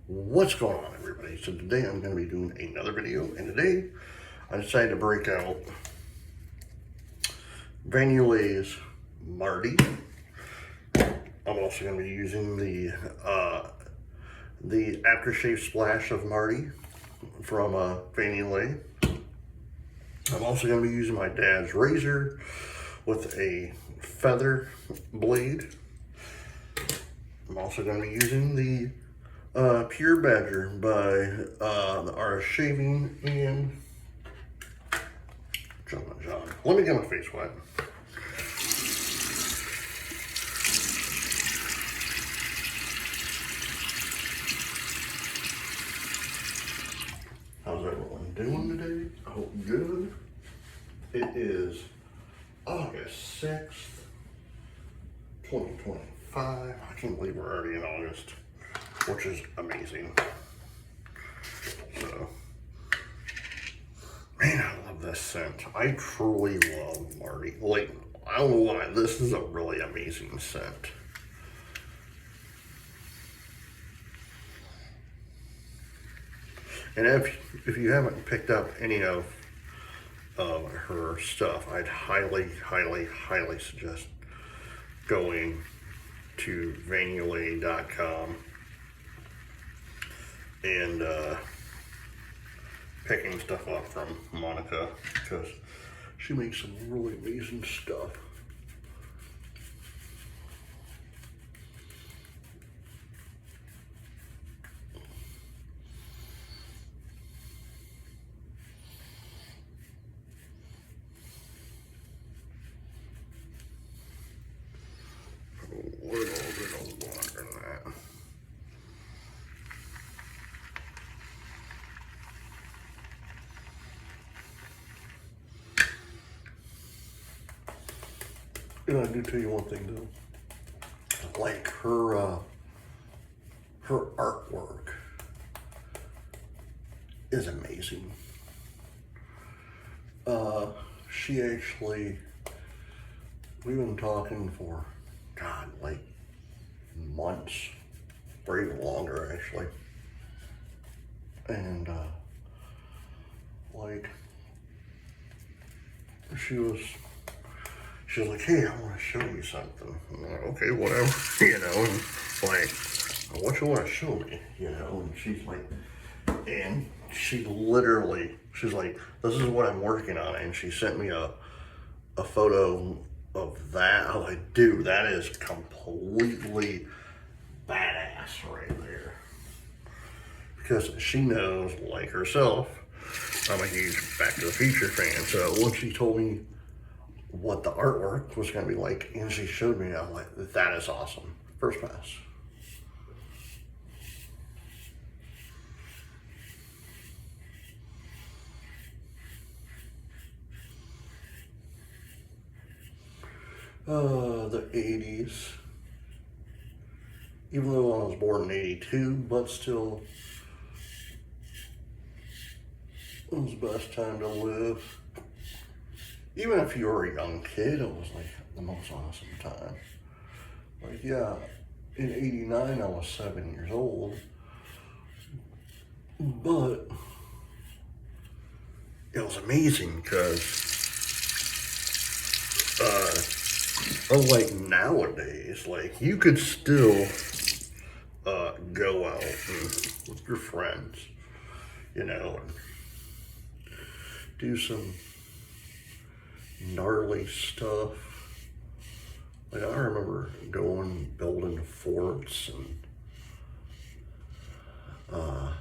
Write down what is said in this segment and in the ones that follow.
What's going on, everybody? So today I'm going to be doing another video, and today I decided to break out Yulay's Marty. I'm also going to be using the aftershave splash of Marty from Yulay. I'm also going to be using my dad's razor with a feather blade. I'm also going to be using the Pure Badger by the Art of Shaving and John. Let me get my face wet. How's everyone doing today? I hope good. It is August 6th, 2025. I can't believe we're already in August, which is amazing. So, man, I love this scent. I truly love Marty. Like, I don't know why, this is a really amazing scent. And if you haven't picked up any of her stuff, I'd highly suggest going to Yulay.com and picking stuff up from Monica, because she makes some really amazing stuff. Little water in that. And I do tell you one thing though, like her artwork is amazing. She actually, we've been talking for, God, like months, or even longer actually. And like, she was like, hey, I want to show you something. I'm like, okay, whatever, you know, and like, what you want to show me, you know? And she's like, and she literally, she's like, this is what I'm working on. And she sent me a photo of that. I was like, dude, that is completely badass right there. Because she knows, like herself, I'm a huge Back to the Future fan. So when she told me what the artwork was going to be like, and she showed me, I'm like, that is awesome. First pass. The 80s. Even though I was born in 82, but still, it was the best time to live. Even if you were a young kid, it was like the most awesome time. Like, yeah, in 89, I was 7 years old, but it was amazing because, unlike nowadays, like, you could still go out with your friends, you know, and do some gnarly stuff. Like, I remember building forts and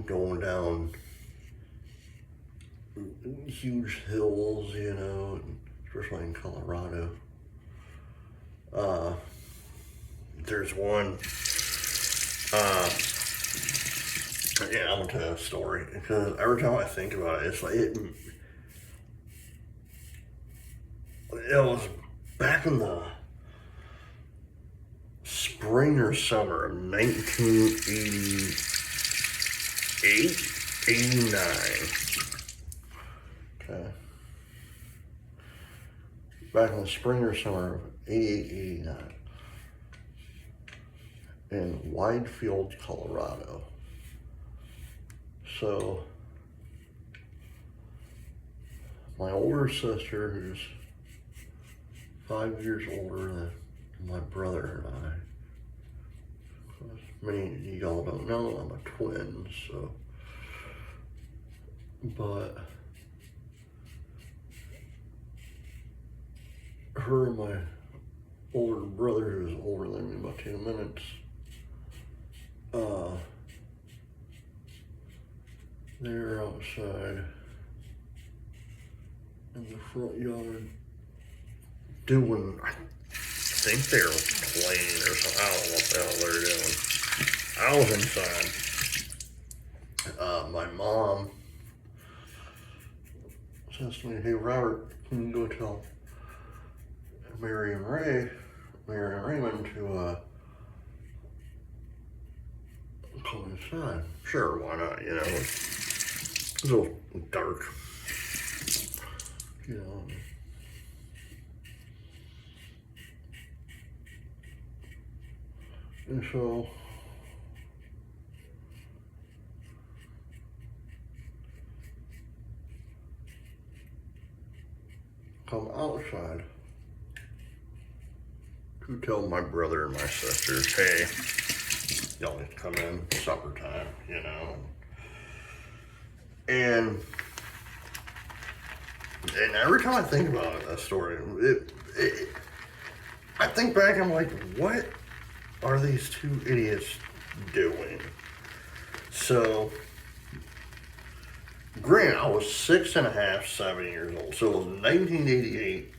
going down huge hills, you know, especially in Colorado. There's one, yeah, I'm gonna tell you a story, because every time I think about it, it's like, it was back in the spring or summer of 1988, 89. Okay. Back in the spring or summer of 88, 89. in Widefield, Colorado. So my older sister, who's 5 years older than my brother and I, as many of y'all don't know, I'm a twin, so, but her and my older brother, who's older than me by 2 minutes, they're outside in the front yard doing, I think they're playing or something. I don't know what the hell they're doing. I was inside. My mom says to me, "Hey Robert, can you go tell Mary and Raymond to come inside?" Sure, why not? You know, it's a little dark. You know. And so come outside to tell my brother and my sisters, "Hey, y'all need to come in, supper time," you know. And every time I think about that story, I think back, I'm like, what are these two idiots doing? So, granted, I was 6.5, 7 years old. So it was 1988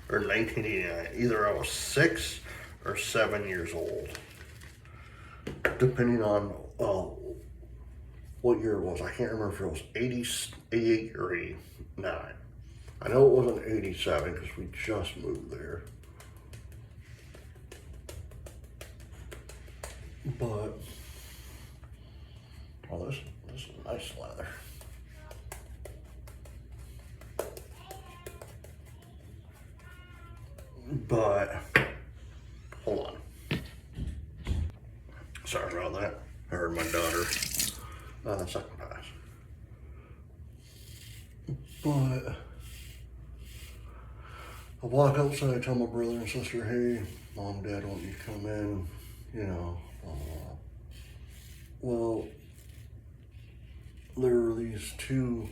or 1989. Either I was 6 or 7 years old, depending on what year it was. I can't remember if it was 88 or 89. I know it wasn't 87 because we just moved there. But, oh, this is nice leather. But, hold on. Sorry about that. I heard my daughter second pass. But, I walk outside, I tell my brother and sister, "Hey, Mom, Dad want you to come in," you know. Well, there were these two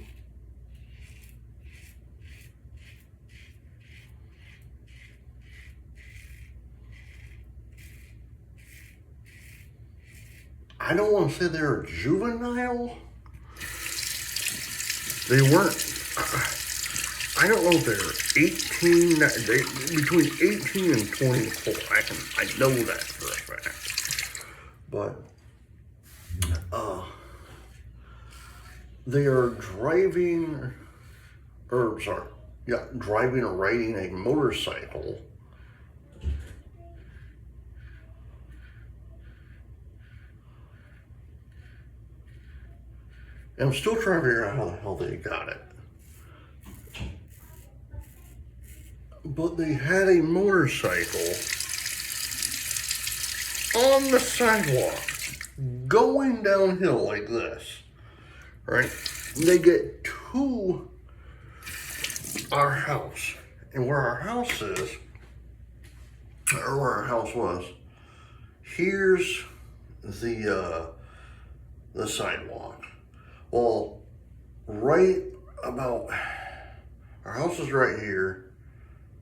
I don't want to say they're juvenile. They weren't. I don't know if they're 18. Between 18 and 24. I know that for a fact. But they are driving or riding a motorcycle. And I'm still trying to figure out how the hell they got it. But they had a motorcycle on the sidewalk going downhill like this, right? They get to our house, and where our house is, or where our house was, here's the sidewalk. Well, right about, our house is right here,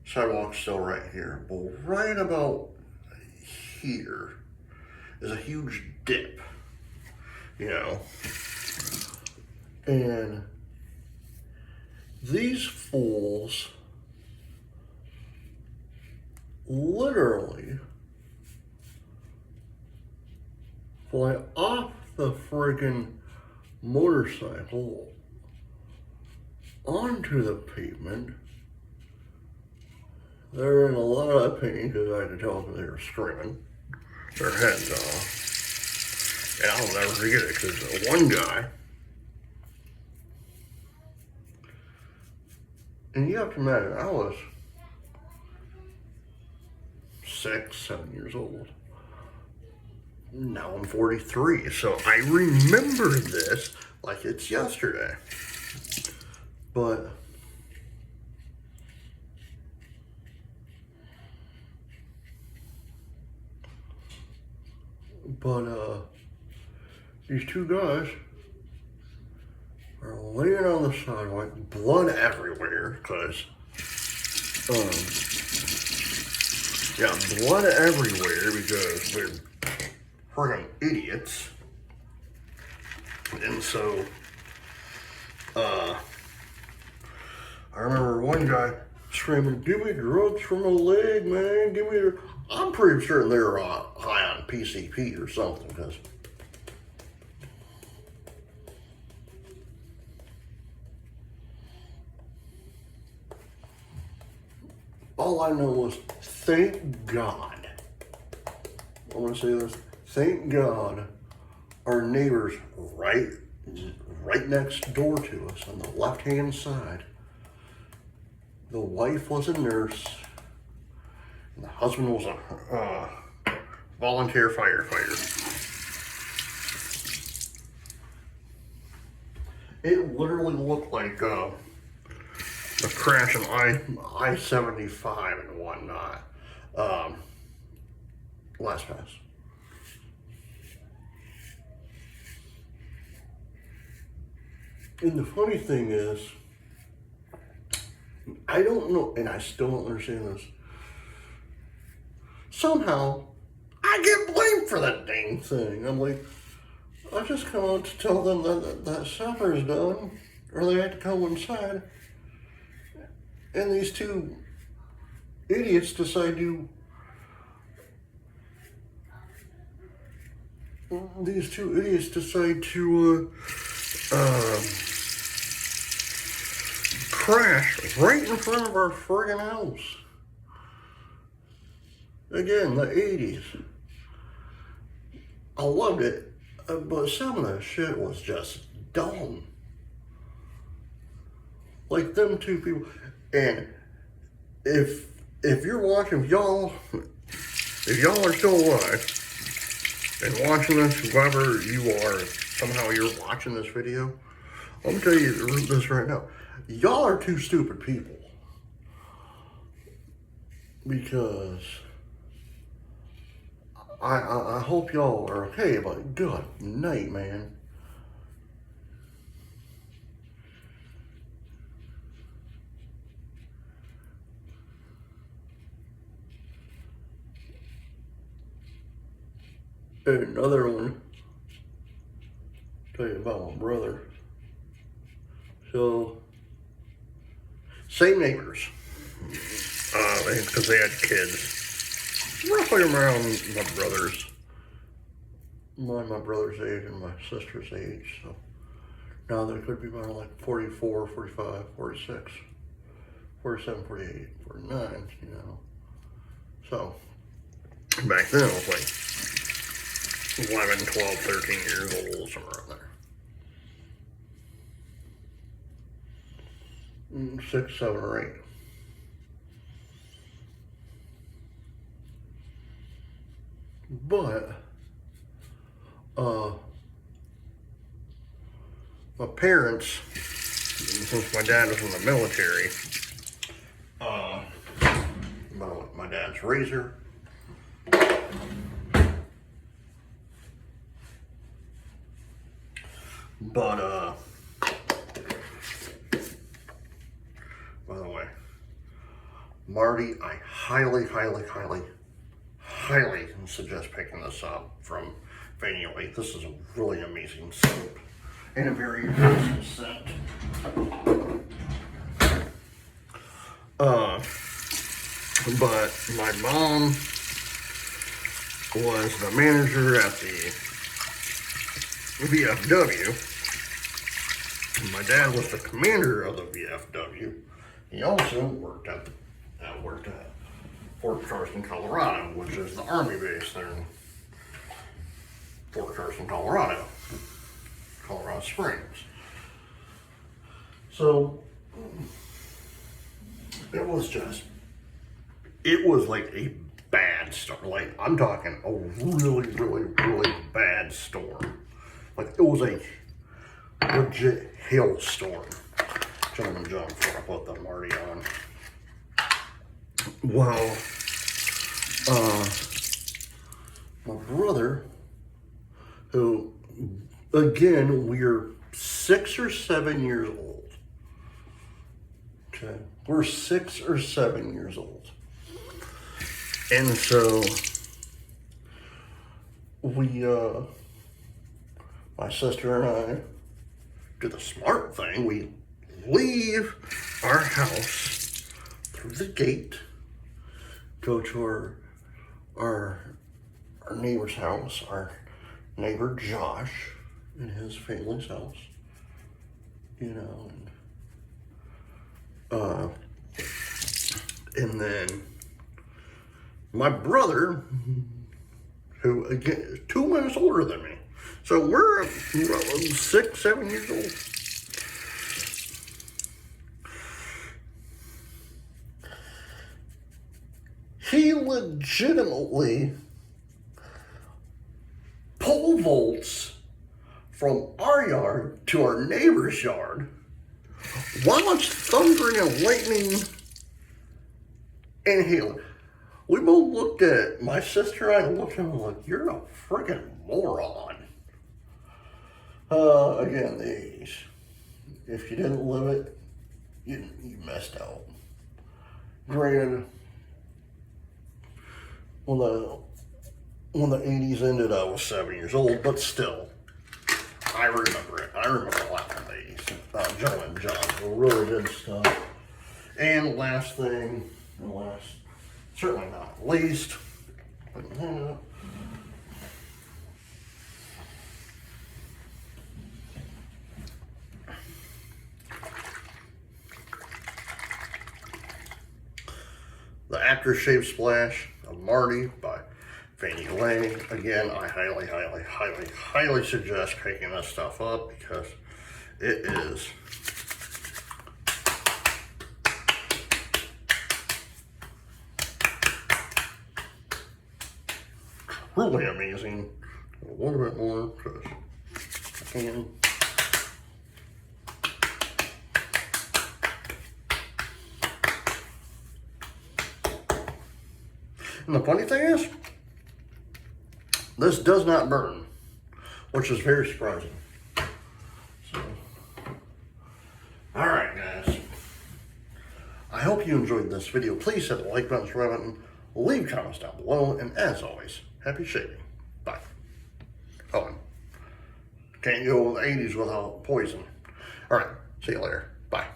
sidewalk's still right here, but right about here is a huge dip, you know, and these fools literally fly off the friggin' motorcycle onto the pavement. They're in a lot of pain because I had to tell them they were screaming their heads off. And I'll never forget it because one guy, and you have to imagine, I was 6, 7 years old. now I'm 43, so I remember this like it's yesterday. But these two guys are laying on the sidewalk, blood everywhere, because, blood everywhere because they're friggin' idiots. And so, I remember one guy screaming, "Give me drugs for my leg, man, give me..." I'm pretty sure they're high on PCP or something, because all I know was, thank God, I want to say this, thank God our neighbors right next door to us on the left-hand side, the wife was a nurse, and the husband was a volunteer firefighter. It literally looked like a crash on I-75 and whatnot. Last pass. And the funny thing is, I don't know, and I still don't understand this. Somehow, I get blamed for that dang thing. I'm like, I just come out to tell them that supper's done, or they had to come inside. And these two idiots decide to crash right in front of our friggin' house. Again, the 80s. I loved it, but some of that shit was just dumb. Like them two people, and if you're watching, if y'all are still alive and watching this, whoever you are, somehow you're watching this video, I'm gonna tell you this right now. Y'all are two stupid people. Because I hope y'all are okay, but good night, man. And another one, tell you about my brother. So, same neighbors, because they had kids, roughly around my brother's age and my sister's age. So now they could be about like 44, 45, 46, 47, 48, 49, you know. So back then it was like 11, 12, 13 years old, somewhere around there. 6, 7, or 8. But my parents, since my dad was in the military, my dad's razor, but by the way, Marty, I highly suggest picking this up from Yulay. This is a really amazing soap and a very amazing scent. But my mom was the manager at the VFW. My dad was the commander of the VFW. He also worked at Fort Carson, Colorado, which is the Army base there in Fort Carson, Colorado Springs. So it was like a bad start. Like, I'm talking a really bad storm. Like, it was a legit hailstorm. Gentleman John, before I put the Marty on. Well, my brother, who, again, we're 6 or 7 years old. Okay, we're 6 or 7 years old. And so, my sister and I do the smart thing. We leave our house through the gate, go to our neighbor's house, our neighbor Josh and his family's house, you know, and then my brother, who again is 2 months older than me, so we're 6, 7 years old. He legitimately pole vaults from our yard to our neighbor's yard while it's thundering and lightning and hailing. We both looked at, my sister and I looked at him like, you're a freaking moron. Again, the 80s. If you didn't live it, you missed out. Granted, when the 80s ended, I was 7 years old, but still, I remember it. I remember a lot from the 80s. Gentleman John, really good stuff. And last thing, certainly not least, the Aftershave Splash of Marty by Yulay. Again, I highly suggest picking this stuff up because it is really amazing. A little bit more because I can. And the funny thing is, this does not burn, which is very surprising. So, all right, guys. I hope you enjoyed this video. Please hit the like button, subscribe button, leave comments down below, and as always, happy shaving. Bye. Oh, and can't go with the 80s without poison. All right, see you later. Bye.